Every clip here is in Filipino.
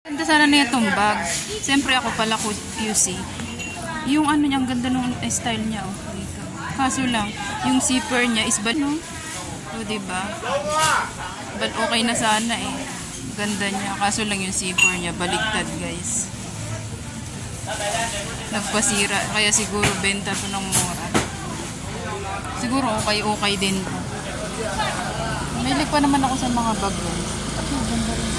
Ganda sana na itong bag. Siyempre ako pala QC. Yung ano niya, ang ganda nung style niya. Oh, dito. Kaso lang, yung zipper niya is bal, no? O, diba? But okay na sana eh. Ganda niya. Kaso lang yung zipper niya, baligtad guys. Nagpasira. Kaya siguro benta to ng mura. Siguro okay din to. Mahilig pa naman ako sa mga bag guys. Oh, ganda rin.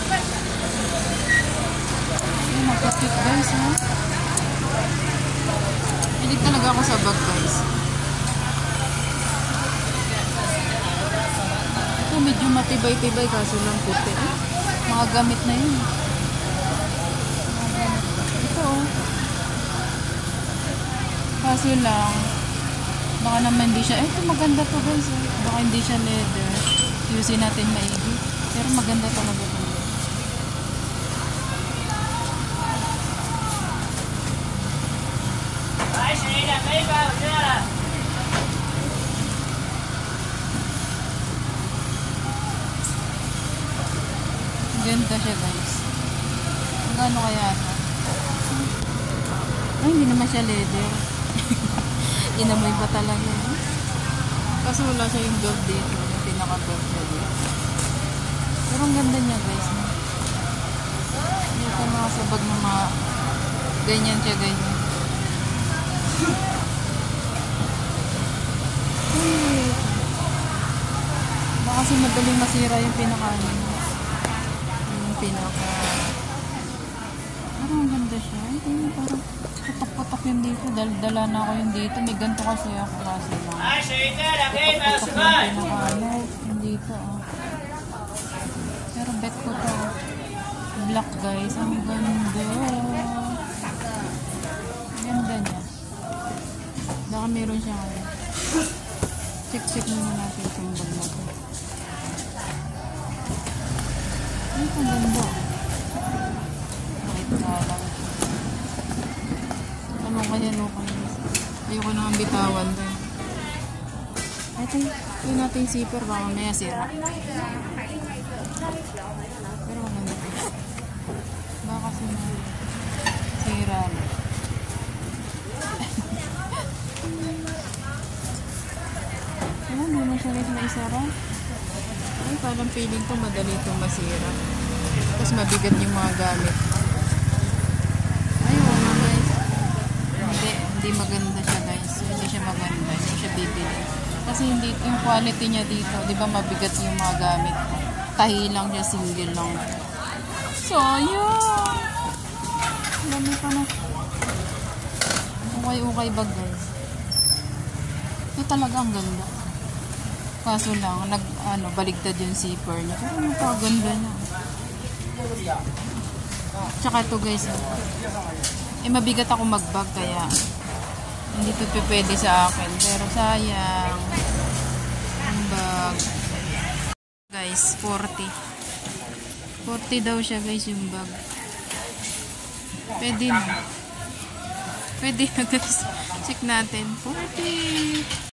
Ay, magkakit guys ha. Mahilig talaga ako sa bag guys. Ito medyo matibay-tibay kaso lang puti. Mga gamit na yun. Ito oh. Kaso lang, baka naman hindi siya, ito maganda to guys, baka hindi siya leather, usin natin maigi, pero maganda talaga to. Ganda siya guys. Ano kaya ito? Ay, hindi naman siya leather. Inamoy pa talaga. Kasi wala siya yung gold dito. Yung pinaka-gold siya dito. Pero ang ganda niya guys. Dito mga sabag ng mga ganyan siya ganyan. Baka kasi madaling masira yung pinaka-ano. Yung pinaka... Parang ang ganda siya. Ito yung parang putok-putok yun dito. Dala na ako yun dito. May ganito kasi ako kasi lang. Putok-putok yung pinaka-ano. Yung dito oh. Pero bet ko to. Black guys. Ang ganda. Ganda niya. Baka meron siya ngayon. Check muna natin itong bag na to. Ay, ang ganda. Bakit nga lang. Ano kaya ayoko naman bitawan din. Ito yung natin zipper. Baka mamaya sira. Pero maganda. Baka kasi sira na. Hindi na siya rin naisara. Ay, parang feeling ko madali itong masira. Tapos mabigat yung mga gamit. Ay, wala guys. Hindi maganda siya guys. Hindi siya maganda. Hindi siya bibili. Kasi hindi, yung quality niya dito, di ba mabigat yung mga gamit. Tahi lang siya, single lang. So, yun. Dami pa na. Okay bag guys. Ito talaga ang ganda. Kaso lang, baligtad yung zipper niya. Pero napaganda niya. Tsaka ito guys, mabigat ako mag-bag kaya hindi ito pwede sa akin. Pero sayang. Ang bag. Guys, 40. 40 daw siya guys yung bag. Pwede na. Pwede na guys. Check natin. 40.